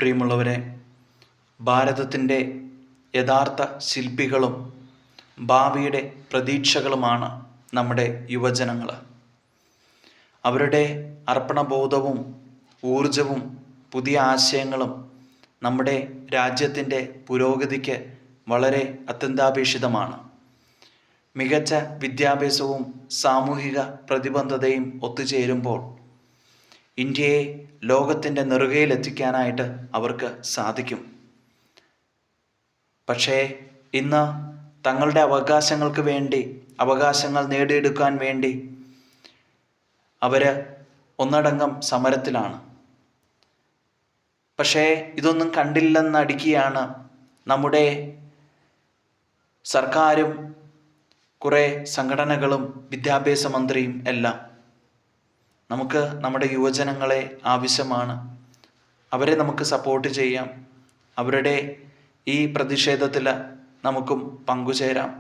പ്രിയമുള്ളവരെ, ഭാരതത്തിൻ്റെ യഥാർത്ഥ ശില്പികളും ഭാവിയുടെ പ്രതീക്ഷകളുമാണ് നമ്മുടെ യുവജനങ്ങൾ. അവരുടെ അർപ്പണബോധവും ഊർജവും പുതിയ ആശയങ്ങളും നമ്മുടെ രാജ്യത്തിൻ്റെ പുരോഗതിക്ക് വളരെ അത്യന്താപേക്ഷിതമാണ്. മികച്ച വിദ്യാഭ്യാസവും സാമൂഹിക പ്രതിബദ്ധതയും ഒത്തുചേരുമ്പോൾ ഇന്ത്യയെ ലോകത്തിൻ്റെ നെറുകയിലെത്തിക്കാനായിട്ട് അവർക്ക് സാധിക്കും. പക്ഷേ ഇന്ന് തങ്ങളുടെ അവകാശങ്ങൾ നേടിയെടുക്കാൻ വേണ്ടി അവർ ഒന്നടങ്കം സമരത്തിലാണ്. പക്ഷേ ഇതൊന്നും കണ്ടില്ലെന്നടിക്കുകയാണ് നമ്മുടെ സർക്കാരും കുറേ സംഘടനകളും വിദ്യാഭ്യാസ മന്ത്രിയും എല്ലാം. നമുക്ക് നമ്മുടെ യുവജനങ്ങളെ ആവശ്യമാണ്. അവരെ നമുക്ക് സപ്പോർട്ട് ചെയ്യാം. അവരുടെ ഈ പ്രതിഷേധത്തിൽ നമുക്കും പങ്കുചേരാം.